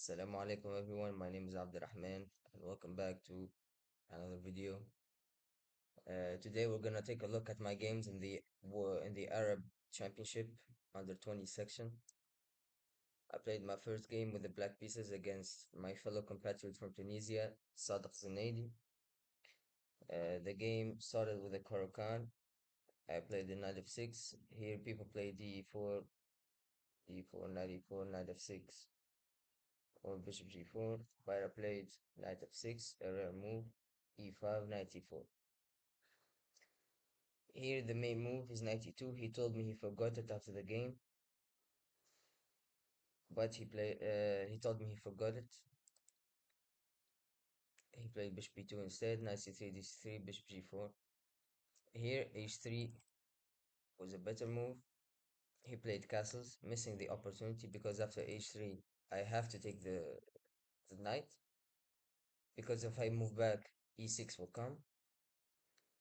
Assalamu alaikum everyone, my name is Abdurrahman and welcome back to another video. Today we're gonna take a look at my games in the Arab Championship under 20 section. I played my first game with the Black Pieces against my fellow compatriot from Tunisia, Sadaq Zinadi. The game started with a Caro-Kann. I played the knight f6. Here people play d4, d4, knight e4, knight f6, or bishop g4. But I played knight f6, a rare move, e5, knight e4. Here the main move is 92. He told me he forgot it after the game, but he told me he forgot it. He played bishop b2 instead, knight c3, d3, bishop g4. Here h3 was a better move. He played castles, missing the opportunity because after h3 I have to take the knight, because if I move back e6 will come.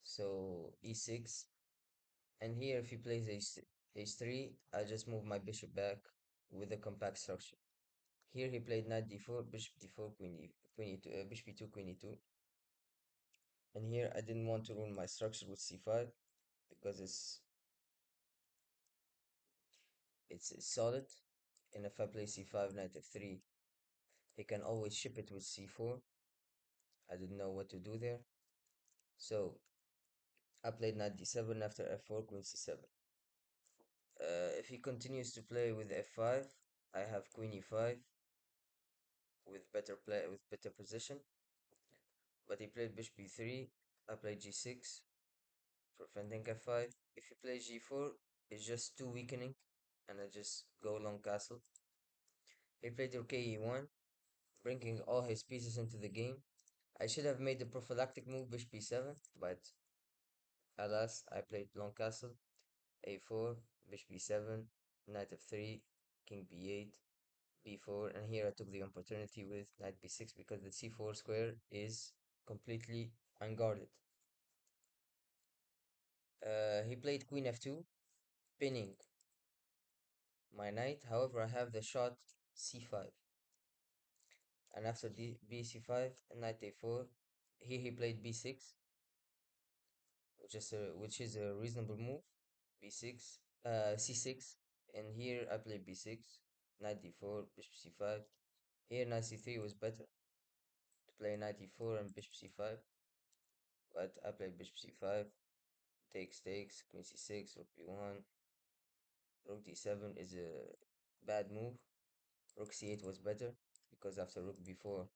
So e6, and here if he plays h3 I just move my bishop back with a compact structure. Here he played knight d4, bishop d4, queen e2, bishop e2, queen e2. And here I didn't want to ruin my structure with c5 because it's solid. And if I play c5, knight f3, he can always ship it with c4. I didn't know what to do there. So I played knight d7 after f4, queen c7. If he continues to play with f5, I have queen e5 with better position. But he played bishop b3, I played g6, preventing f5. If he plays g4, it's just too weakening, and I just go long castle. He played rook e1, bringing all his pieces into the game. I should have made the prophylactic move bishop b7, but alas, I played long castle, a4, bishop b7, knight f3, king b8, b4, and here I took the opportunity with knight b6 because the c4 square is completely unguarded. He played queen f2, pinning my knight. However, I have the shot c5, and after bc5, knight a4. Here he played b6, which is a reasonable move. b6, c6, and here I played b6, knight d4, bishop c5. Here knight c3 was better to play knight e4 and bishop c5, but I played bishop c5, takes, queen c6, rook b1, rook d7 is a bad move. Rook c8 was better because after rook b4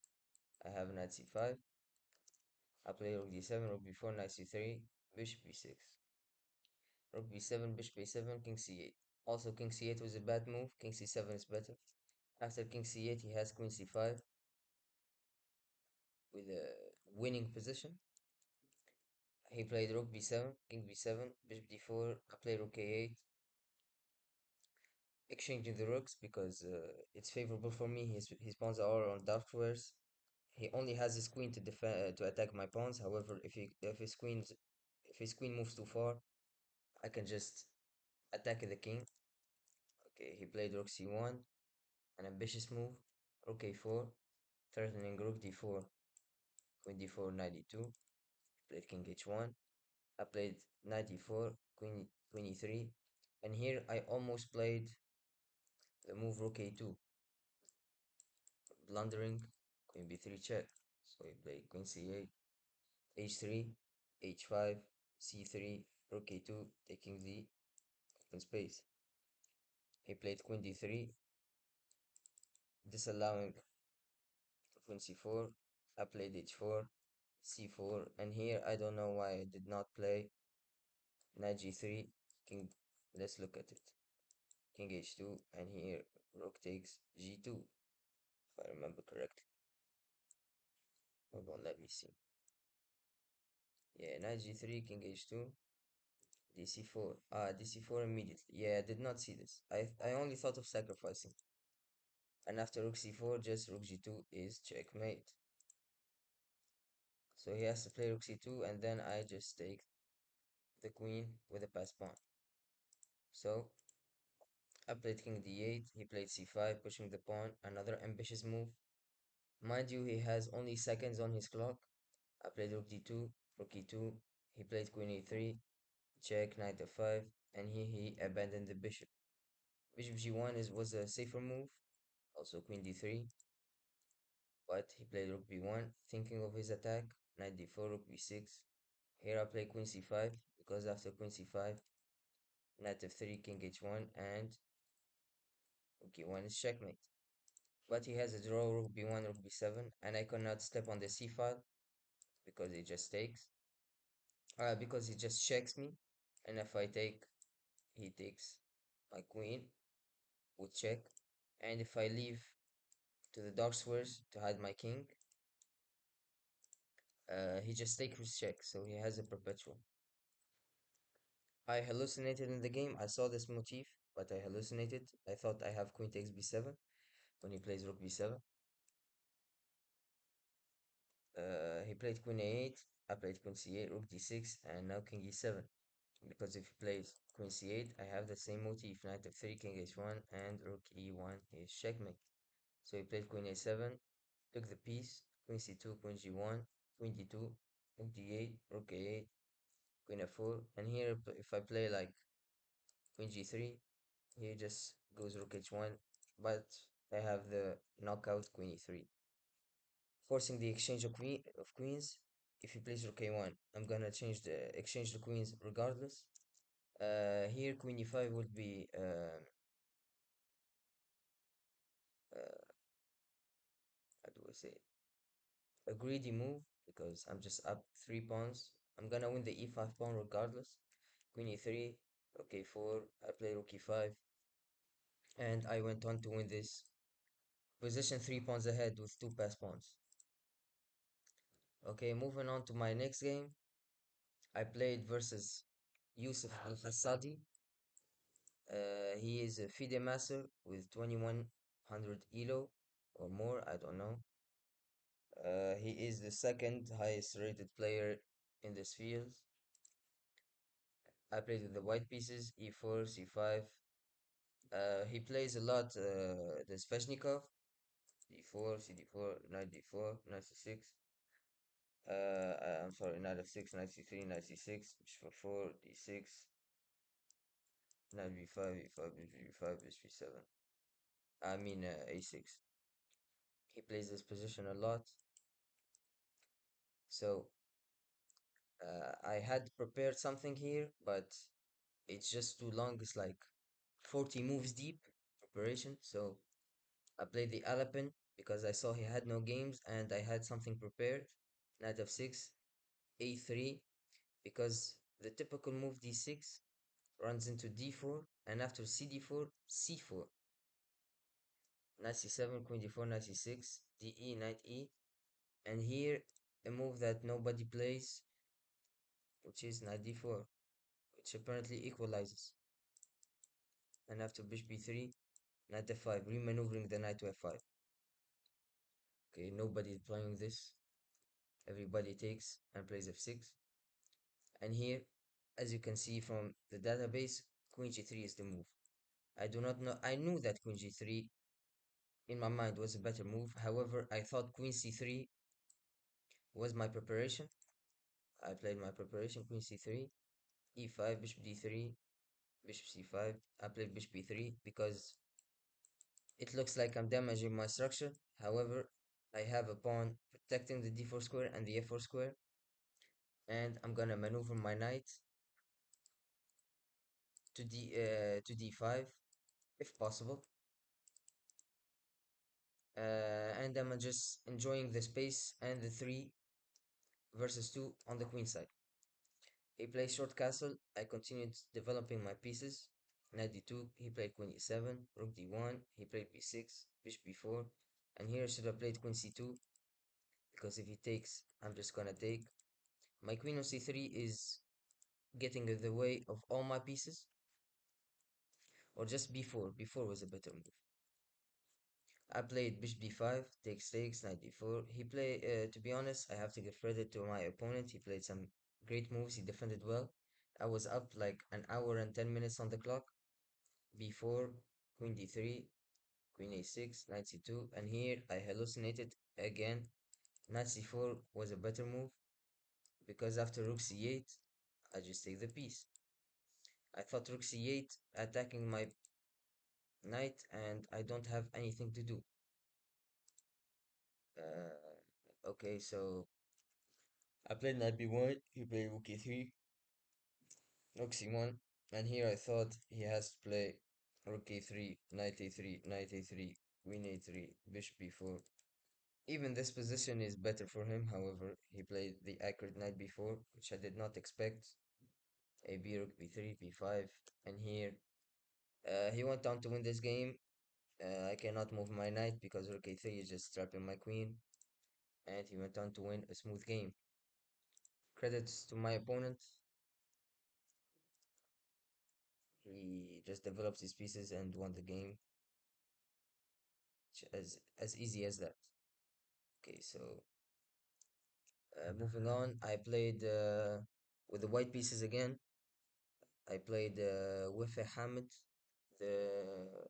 I have knight c5. I play rook d7, rook b4, knight c3, bishop b6. Rook b7, bishop a7, king c8. Also, king c8 was a bad move. King c7 is better. After king c8, he has queen c5 with a winning position. He played rook b7, king b7, bishop d4. I play rook a8, exchanging the rooks because it's favorable for me. His pawns are on dark squares. He only has his queen to defend to attack my pawns. However, if his queen moves too far, I can just attack the king. Okay, he played rook c1, an ambitious move. Rook a4, threatening rook d4, queen d4, knight d2. Played king h1. I played knight d4, queen e3, and here I almost played the move rook a2, blundering queen b3 check. So he played queen c8, h3, h5, c3, rook a2, taking the open space. He played queen d3, disallowing queen c4. I played h4, c4, and here I don't know why I did not play knight g3, king. Let's look at it. King h2, and here rook takes g2, if I remember correctly. Hold on, let me see. Yeah, knight g3, king h2, dc4. Dc4 immediately. Yeah, I did not see this. I only thought of sacrificing. And after rook c4, just rook g2 is checkmate. So he has to play rook c2, and then I just take the queen with a pass pawn. So I played king d8, he played c5, pushing the pawn, another ambitious move. Mind you, he has only seconds on his clock. I played rook d2, rook e2, he played queen e3, check, knight f5, and he abandoned the bishop. Bishop g1 was a safer move, also queen d3, but he played rook b1, thinking of his attack, knight d4, rook b6. Here I play queen c5, because after queen c5, knight f3, king h1, and rook e1 is checkmate. But he has a draw, rook b1, rook b7, and I cannot step on the c file, because it just takes. Because he just checks me, and if I take, he takes my queen with check, and if I leave to the dark squares to hide my king, he just takes his check, so he has a perpetual. I hallucinated in the game. I saw this motif, but I hallucinated. I thought I have queen takes b7 when he plays rook b7. He played queen a8. I played queen c8, rook d6, and now king e7. Because if he plays queen c8, I have the same motif, knight f3, king h1, and rook e1 is checkmate. So he played queen a7, took the piece, queen c2, queen g1, queen d2, rook d8, rook a8, queen f4, and here if I play like queen g3, he just goes rook h1, but I have the knockout queen e3, forcing the exchange of queens. If he plays rook a1, I'm gonna exchange the queens regardless. Here queen e5 would be uh, how do I say it? A greedy move because I'm just up 3 pawns. I'm gonna win the e5 pawn regardless. Queen e3, rook a4. I play rook e5, and I went on to win this position 3 pawns ahead with two pass pawns. Okay, moving on to my next game. I played versus Yusuf Al Hassadi. He is a FIDE master with 2100 ELO or more, I don't know. He is the second highest rated player in this field. I played with the white pieces, e4, c5. He plays a lot the Sveshnikov, d4, cd4, knight d4, knight c6. I'm sorry, knight f6, knight c3, knight c6, bishop f4, d6, knight b5, e5, bishop b5, bishop b7. I mean a6. He plays this position a lot. So I had prepared something here, but it's just too long. It's like 40 moves deep preparation. So I played the Alapin because I saw he had no games and I had something prepared. Knight f6, a3, because the typical move d6 runs into d4 and after cd4, c4. Knight c7, queen d4, knight c6, de, knight e. And here a move that nobody plays, which is knight d4, which apparently equalizes. And after bishop b3, knight f5, remaneuvering the knight to f5. Okay, nobody is playing this. Everybody takes and plays f6. And here, as you can see from the database, queen g3 is the move. I do not know. I knew that queen g3 in my mind was a better move. However, I thought queen c3 was my preparation. I played my preparation, queen c3, e5, bishop d3, bishop c5. I played bishop b3 because it looks like I'm damaging my structure. However, I have a pawn protecting the d4 square and the f4 square. And I'm gonna maneuver my knight to d5 if possible. And I'm just enjoying the space and the 3 versus 2 on the queen side. He plays short castle. I continued developing my pieces. Knight d2, he played queen e7, rook d1, he played b6, bishop b4, and here I should have played queen c2 because if he takes, I'm just gonna take. My queen on c3 is getting in the way of all my pieces, or just b4. b4 was a better move. I played bishop d5, takes, knight d4. He played, to be honest, I have to give credit to my opponent. He played some great moves. He defended well. I was up like an hour and 10 minutes on the clock. b4, queen d3, queen a6, knight c2, and here I hallucinated again. Knight c4 was a better move because after rook c8, I just take the piece. I thought rook c8 attacking my knight, and I don't have anything to do. Okay, so I played knight b1, he played rook e3, rook c1, and here I thought he has to play rook a3, knight a3, knight a3, queen a3, bishop b4. Even this position is better for him, however, he played the accurate knight b4, which I did not expect. A b, rook b3, b5, and here he went on to win this game. I cannot move my knight because rook a3 is just trapping my queen, and he went on to win a smooth game. Credits to my opponent. He just developed his pieces and won the game, as easy as that. Okay, so moving on, I played with the white pieces again. I played Wife Hamid, the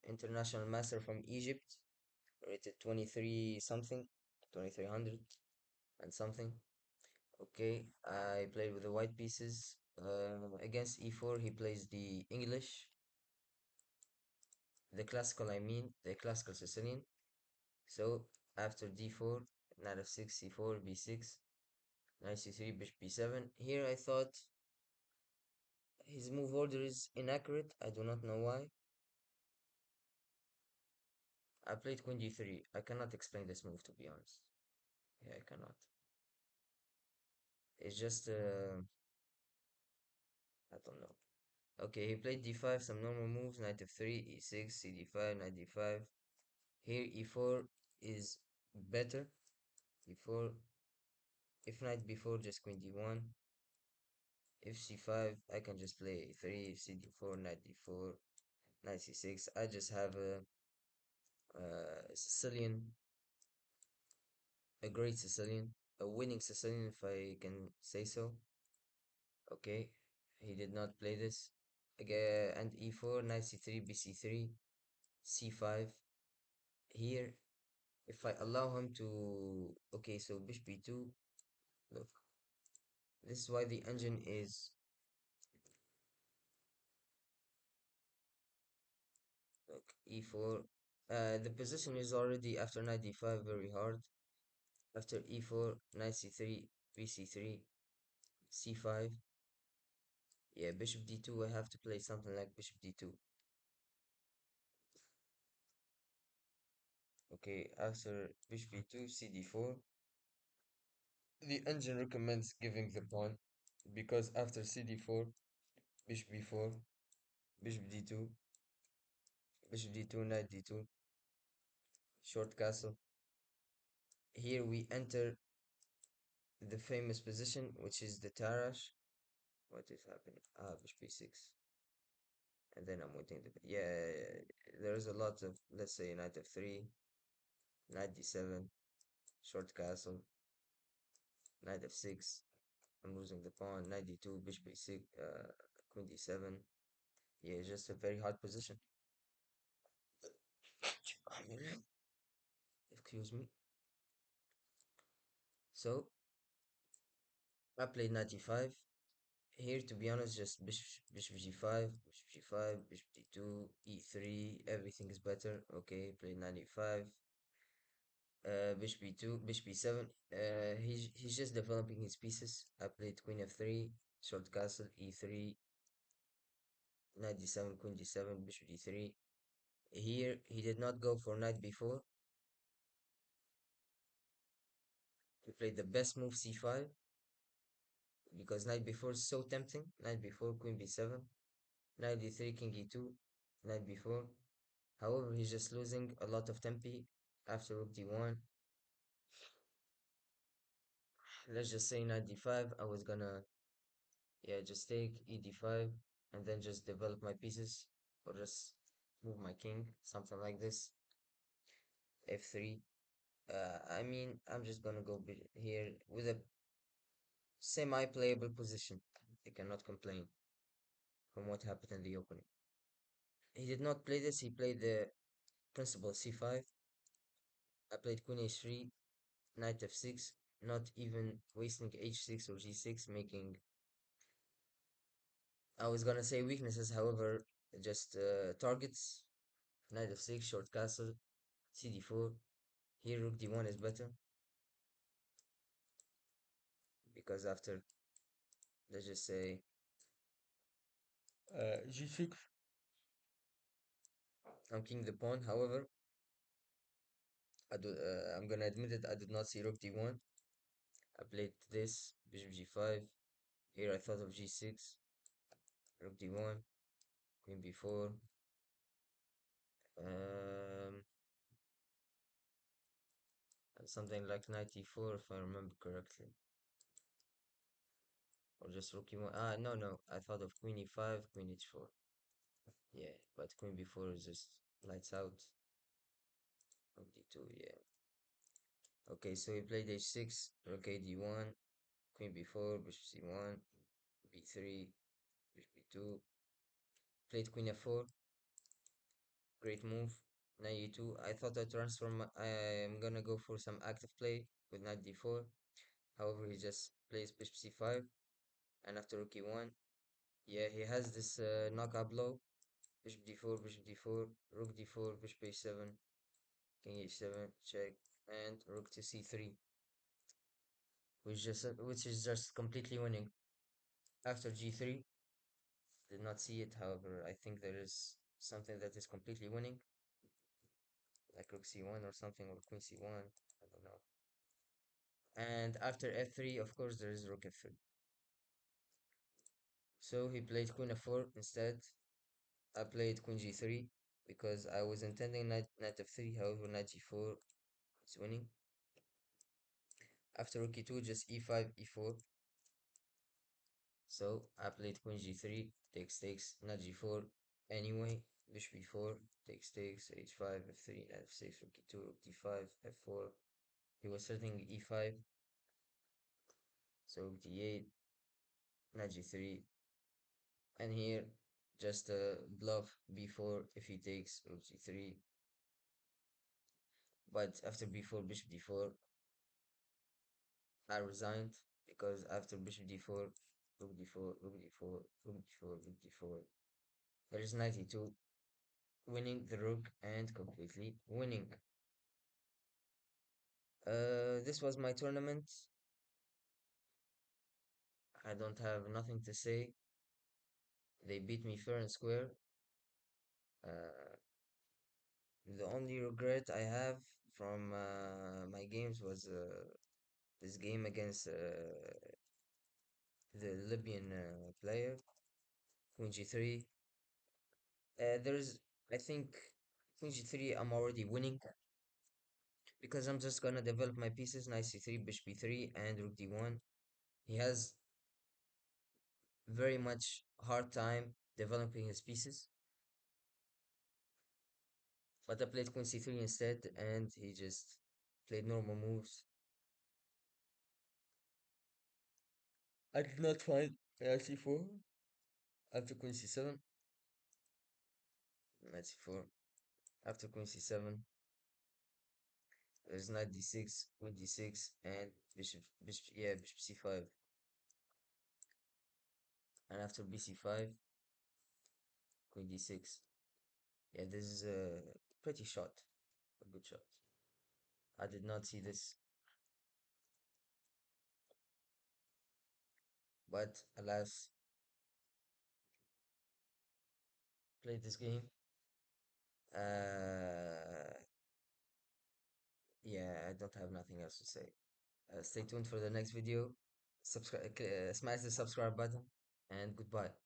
international master from Egypt, rated 23 something, 2300 and something. Okay, I played with the white pieces. Against e4, he plays the English, the classical, I mean, the classical Sicilian. So after d4, knight f6, c4, b6, knight c3, bishop b7. Here I thought his move order is inaccurate. I do not know why. I played queen d3. I cannot explain this move to be honest. Yeah, I cannot. It's just I don't know. Okay, he played d5, some normal moves, knight f3, e6, cd5, knight d5. Here e4 is better. e4, if knight b4, just queen d1. If c5, I can just play a3, if cd4, knight d4, knight c6. I just have a Sicilian, a great Sicilian, a winning Sicilian, if I can say so. Okay, he did not play this. Again, and e4, knight c3, bc3, c5. Here, if I allow him to, okay, so bishop b2. Look, this is why the engine is, look, e4. The position is already after knight d5 very hard. After e4, knight c3, bc3, c5. Yeah, bishop d2. I have to play something like bishop d2. Okay, after bishop b2, cd4. The engine recommends giving the pawn because after cd4, bishop b4, bishop d2, bishop d2, knight d2, short castle. Here we enter the famous position, which is the Tarash. What is happening? Ah, bishop b6. And then I'm waiting. Yeah, there's a lot of, let's say, knight f3, knight d7, short castle, knight f6. I'm losing the pawn, knight d2, bishop b6, queen d7. Yeah, it's just a very hard position. Excuse me. So I played knight g5. Here, to be honest, just bishop g5, bishop g5, bishop d2, e3. Everything is better. Okay, played knight e5. Bishop b2, bishop b7. He's just developing his pieces. I played queen f3, short castle, e3, knight d7, queen d7, bishop d3. Here, he did not go for knight b4. He played the best move c5 because knight b4 is so tempting. Knight b4, queen b7, knight d3, king e2, knight b4. However, he's just losing a lot of tempi after rook d1. Let's just say knight d5. I was gonna, yeah, just take e d5 and then just develop my pieces or just move my king, something like this. f3. I mean, I'm just gonna go here with a semi-playable position. I cannot complain from what happened in the opening. He did not play this. He played the principal c5. I played queen h3, knight f6, not even wasting h6 or g6, making, I was gonna say weaknesses, however, just targets. Knight f6, short castle, cd4. Here rook d1 is better, because after, let's just say, g6, I'm king the pawn. However, I'm gonna admit it, I did not see rook d1. I played this, bishop g5. Here I thought of g6, rook d1, queen b4. Um, Something like knight e4 if I remember correctly, or just rook e1. Ah, no, no, I thought of queen e5, queen h4. Yeah, but queen b4 is just lights out. Rook d2, yeah. Okay, so he played h6, rook a d1, queen b4, bishop c1, b3, bishop b2. Played queen f4, great move. Knight e2. I thought I transform. I'm gonna go for some active play with knight d4. However, he just plays bishop c5, and after rook e1, yeah, he has this knockout blow. Bishop d4, bishop d4, rook d4, bishop a7, king h7, check, and rook to c3, which is just completely winning. After g3, did not see it. However, I think there is something that is completely winning, like rook c1 or something, or queen c1. I don't know. And after f3, of course, there is rook f3. So he played queen f4 instead. I played queen g3 because I was intending knight f3. However, knight g4 is winning. After rook e2, just e5, e4. So I played queen g3, takes, knight g4 anyway. Bishop e4, takes, h5, f3, knight f6, rook e2, rook d5, f4. He was threatening e5, so rook d8, knight g3, and here just a bluff b4 if he takes rook g3. But after b4, bishop d4, I resigned because after bishop d4, rook d4, rook d4, rook d4, rook d4, there is knight e2, winning the rook and completely winning. This was my tournament. I don't have nothing to say. They beat me fair and square. Uh, the only regret I have from my games was this game against the Libyan player, Queen G3. There's, I think, Queen G3, I'm already winning because I'm just gonna develop my pieces, Knight C3, Bishop B3, and Rook D1. He has very much hard time developing his pieces, but I played Queen C3 instead, and he just played normal moves. I did not find Knight C4 after Queen C7, Knight C4. After Queen C7, there's Knight D6, Queen D6, and Bishop C5. And after BC5, Queen D6. Yeah, this is a pretty shot, a good shot. I did not see this, but alas, played this game. Uh, yeah, I don't have nothing else to say. Stay tuned for the next video. Subscribe, smash the subscribe button, and goodbye.